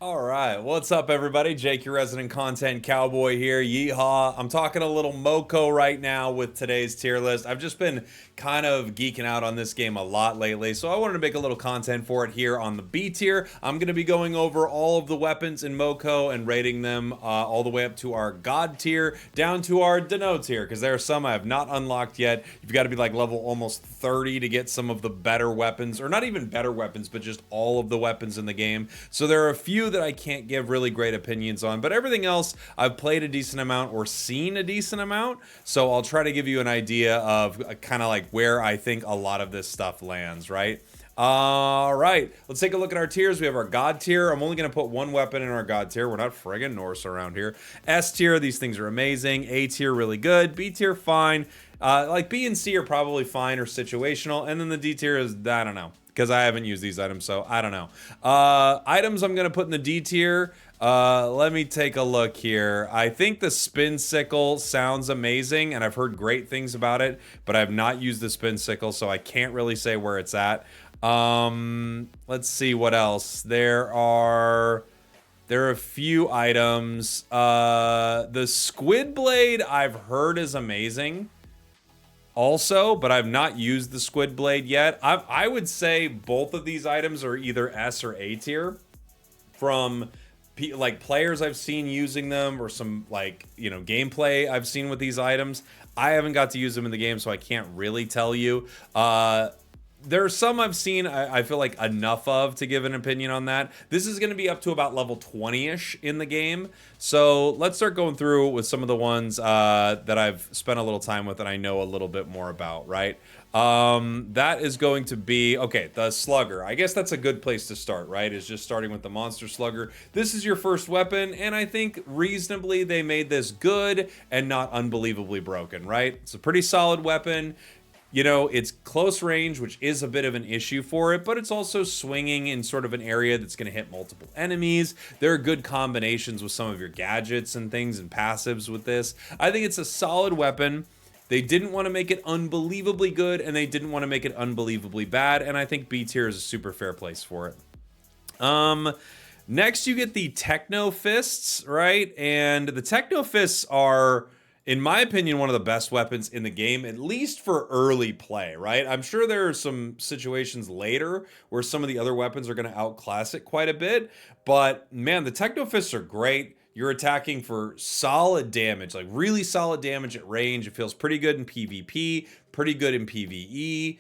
All right, what's up, everybody? Jake, your resident content cowboy here. Yeehaw! I'm talking a little Moco right now with today's tier list. I've just been kind of geeking out on this game a lot lately, so I wanted to make a little content for it here on the B tier. I'm going to be going over all of the weapons in Moco and rating them all the way up to our God tier, down to our Deno tier, because there are some I have not unlocked yet. You've got to be like level almost 30 to get some of the better weapons, or not even better weapons, but just all of the weapons in the game. So there are a few that I can't give really great opinions on, but everything else I've played a decent amount or seen a decent amount, so I'll try to give you an idea of kind of like where I think a lot of this stuff lands, right? All right, let's take a look at our tiers. We have our God tier. I'm only going to put one weapon in our God tier. We're not friggin' Norse around here. S tier, these things are amazing. A tier, really good. B tier, fine. Like B and C are probably fine or situational, and then the D tier is, I don't know, because I haven't used these items, so I don't know. Items I'm going to put in the D tier. Let me take a look here. I think the spin sickle sounds amazing, and I've heard great things about it, but I've not used the spin sickle, so I can't really say where it's at. Let's see what else. There are a few items. The squid blade I've heard is amazing also, but I've not used the squid blade yet. I would say both of these items are either S or A tier from like players I've seen using them, or some like, you know, gameplay I've seen with these items. I haven't got to use them in the game, so I can't really tell you. There are some I've seen I feel like enough of to give an opinion on that. This is going to be up to about level 20-ish in the game. So let's start going through with some of the ones that I've spent a little time with and I know a little bit more about, right? That is going to be, okay, the slugger. I guess that's a good place to start, right? Is just starting with the monster slugger. This is your first weapon, and I think reasonably they made this good and not unbelievably broken, right? It's a pretty solid weapon. You know, it's close range, which is a bit of an issue for it, but it's also swinging in sort of an area that's going to hit multiple enemies. There are good combinations with some of your gadgets and things and passives with this. I think it's a solid weapon. They didn't want to make it unbelievably good, and they didn't want to make it unbelievably bad, and I think B tier is a super fair place for it. Next, you get the Techno Fists, right? And the Techno Fists are, in my opinion, one of the best weapons in the game, at least for early play, right? I'm sure there are some situations later where some of the other weapons are going to outclass it quite a bit, but man, the Techno Fists are great. You're attacking for solid damage, like really solid damage at range. It feels pretty good in PvP, pretty good in PvE.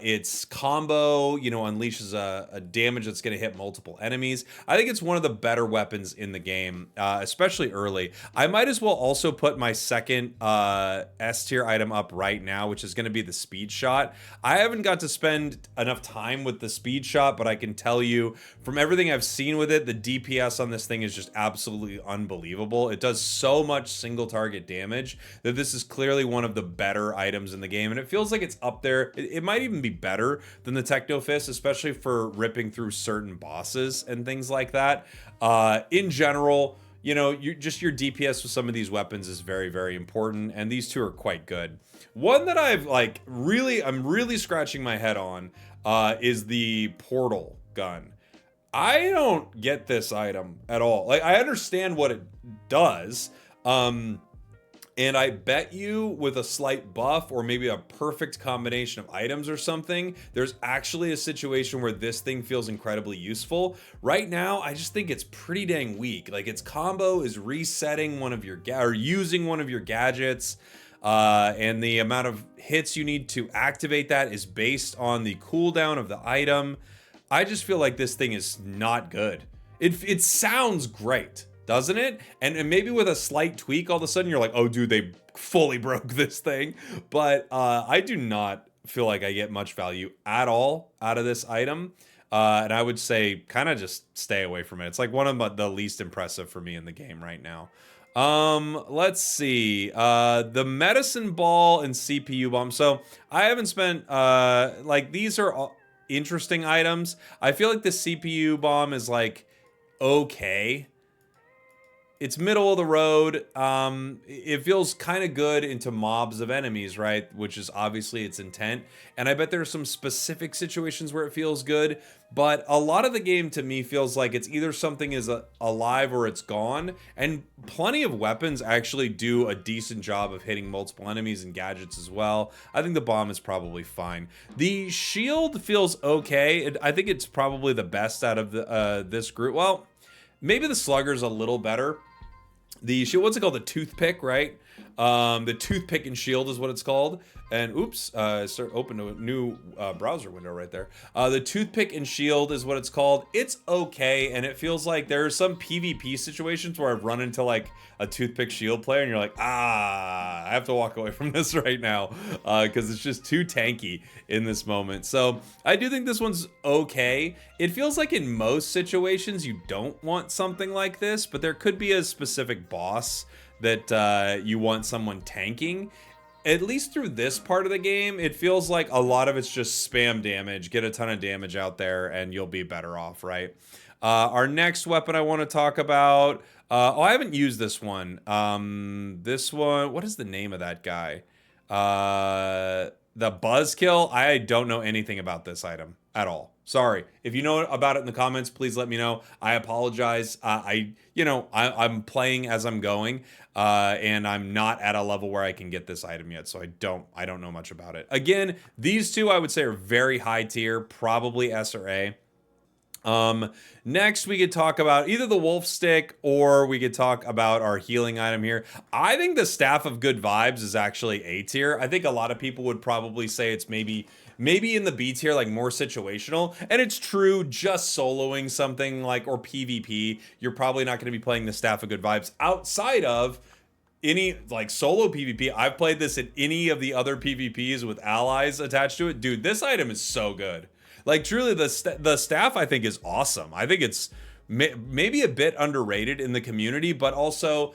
Its combo, you know, unleashes a damage that's going to hit multiple enemies. I think it's one of the better weapons in the game, especially early. I might as well also put my second S tier item up right now, which is going to be the speed shot. I haven't got to spend enough time with the speed shot, but I can tell you from everything I've seen with it, the DPS on this thing is just absolutely unbelievable. It does so much single target damage that this is clearly one of the better items in the game, and it feels like it's up there. It might even be better than the Techno Fist, especially for ripping through certain bosses and things like that. In general, you know, your DPS with some of these weapons is very, very important, and these two are quite good. One that I'm really scratching my head on is the portal gun. I don't get this item at all. Like, I understand what it does. And I bet you with a slight buff or maybe a perfect combination of items or something, there's actually a situation where this thing feels incredibly useful. Right now, I just think it's pretty dang weak. Like, its combo is resetting one of your or using one of your gadgets. And the amount of hits you need to activate that is based on the cooldown of the item. I just feel like this thing is not good. It sounds great, doesn't it? And maybe with a slight tweak, all of a sudden you're like, oh, dude, they fully broke this thing. But I do not feel like I get much value at all out of this item. And I would say kind of just stay away from it. It's like one of the least impressive for me in the game right now. Let's see. The medicine ball and CPU bomb. So I haven't spent like, these are all interesting items. I feel like the CPU bomb is like okay. it's middle of the road. It feels kind of good into mobs of enemies, right? Which is obviously its intent. And I bet there are some specific situations where it feels good, but a lot of the game to me feels like it's either something is alive or it's gone. And plenty of weapons actually do a decent job of hitting multiple enemies and gadgets as well. I think the bomb is probably fine. The shield feels okay. I think it's probably the best out of this group. Well, maybe the slugger's a little better. The shield, what's it called? The toothpick, right? The toothpick and shield is what it's called. And oops, open to a new browser window right there. The toothpick and shield is what it's called. It's okay, and it feels like there are some PvP situations where I've run into like a toothpick shield player, and you're like, I have to walk away from this right now because it's just too tanky in this moment. So I do think this one's okay. It feels like in most situations you don't want something like this, but there could be a specific boss that you want someone tanking. At least through this part of the game, it feels like a lot of it's just spam damage, get a ton of damage out there, and you'll be better off, right? Our next weapon I want to talk about, I haven't used this one. This one, what is the name of that guy? The Buzzkill. I don't know anything about this item at all. Sorry. If you know about it in the comments, please let me know. I apologize. I'm playing as I'm going, and I'm not at a level where I can get this item yet, so I don't know much about it. Again, these two I would say are very high tier, probably S or A. Next we could talk about either the wolf stick or we could talk about our healing item here. I think the Staff of Good Vibes is actually A tier. I think a lot of people would probably say it's maybe in the B tier, like more situational. And it's true, just soloing something like, or PvP, you're probably not going to be playing the Staff of Good Vibes outside of any like solo PvP. I've played this in any of the other PvPs with allies attached to it. Dude, this item is so good. Like truly, the staff I think is awesome. I think it's maybe a bit underrated in the community, but also,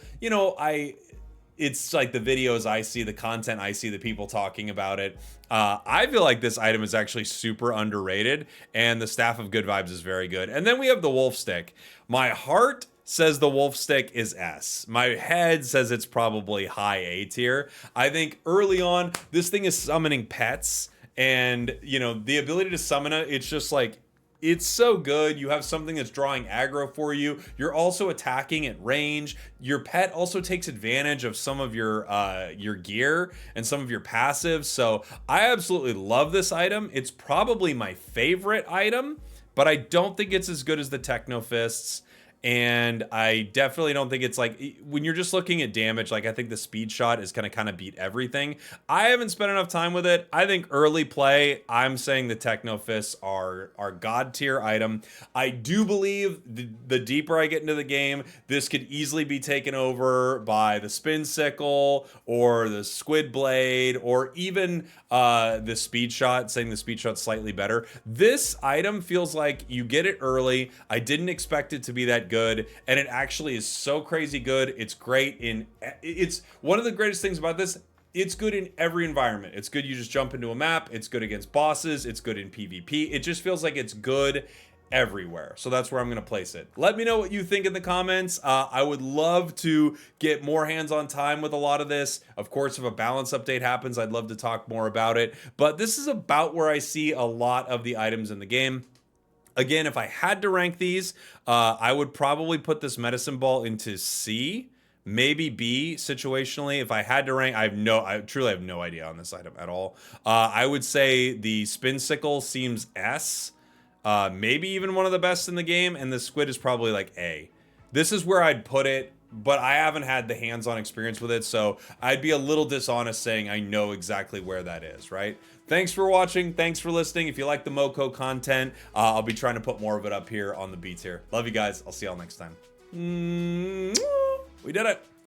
it's like the videos I see, the content I see, the people talking about it. I feel like this item is actually super underrated, and the Staff of Good Vibes is very good. And then we have the wolf stick. My heart says the wolf stick is S. My head says it's probably high A tier. I think early on, this thing is summoning pets. And, the ability to summon it, it's just like, it's so good. You have something that's drawing aggro for you. You're also attacking at range. Your pet also takes advantage of some of your gear and some of your passives. So I absolutely love this item. It's probably my favorite item, but I don't think it's as good as the Techno Fists. And I definitely don't think it's like, when you're just looking at damage, like I think the speed shot is going to kind of beat everything. I haven't spent enough time with it. I think early play, I'm saying the Techno Fists are god tier item. I do believe the deeper I get into the game, this could easily be taken over by the Spin Sickle or the Squid Blade or even the speed shot, saying the speed shot's slightly better. This item feels like you get it early. I didn't expect it to be that good, and it actually is so crazy good. It's great it's one of the greatest things about this. It's good in every environment. It's good, you just jump into a map. It's good against bosses. It's good in PvP. It just feels like it's good everywhere. So that's where I'm going to place it. Let me know what you think in the comments. I would love to get more hands-on time with a lot of this. Of course, if a balance update happens, I'd love to talk more about it. But this is about where I see a lot of the items in the game. Again, if I had to rank these, I would probably put this medicine ball into C, maybe B situationally. If I had to rank, I truly have no idea on this item at all. I would say the Spin Sickle seems S, maybe even one of the best in the game, and the Squid is probably like A. This is where I'd put it, but I haven't had the hands-on experience with it, so I'd be a little dishonest saying I know exactly where that is, right? Thanks for watching. Thanks for listening. If you like the Moco content, I'll be trying to put more of it up here on the B tier. Love you guys. I'll see y'all next time. We did it.